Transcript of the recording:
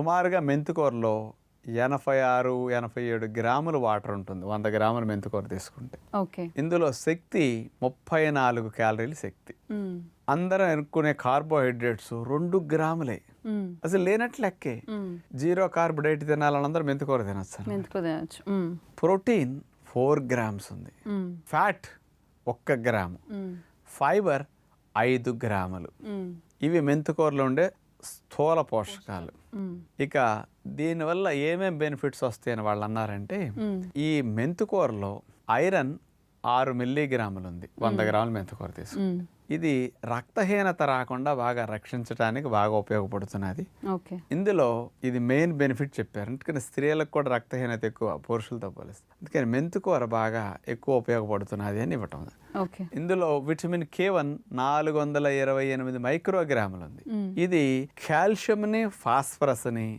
సుమారుగా మెంతికూరలో 86, 87 గ్రాములు వాటర్ ఉంటుంది 100 గ్రాముల మెంతికూర తీసుకుంటే. ఓకే. ఇందులో శక్తి 34 క్యాలరీల శక్తి. అందరం అనుకునే కార్బోహైడ్రేట్స్ 2 గ్రాములే, అసలు లేనట్లు లెక్కే. 0 కార్బ్ డైట్ తినాలని అందరూ మెంతికూర తినచ్చు. ప్రోటీన్ 4 గ్రామ్స్ ఉంది, ఫ్యాట్ 1 గ్రాము, ఫైబర్ 5 గ్రాములు. ఇవి మెంతికూరలో ఉండే స్థూల పోషకాలు. ఇక దీనివల్ల ఏమేం బెనిఫిట్స్ వస్తాయని వాళ్ళు అన్నారంటే, ఈ మెంతికూరలో ఐరన్ 6 మిల్లీగ్రాములు ఉంది 100 గ్రాముల మెంతికూర తీసుకుంటే. ఇది రక్తహీనత రాకుండా బాగా రక్షించడానికి బాగా ఉపయోగపడుతున్నది. ఇందులో ఇది మెయిన్ బెనిఫిట్ చెప్పారు, ఎందుకంటే స్త్రీలకు కూడా రక్తహీనత ఎక్కువ పురుషులతో పోలిస్తే, అందుకని మెంతికూర బాగా ఎక్కువ ఉపయోగపడుతున్నది అని ఇవ్వటం. ఇందులో విటమిన్ K1 428 మైక్రోగ్రాములు ఉంది. ఇది కాల్షియంని, ఫాస్ఫరస్ని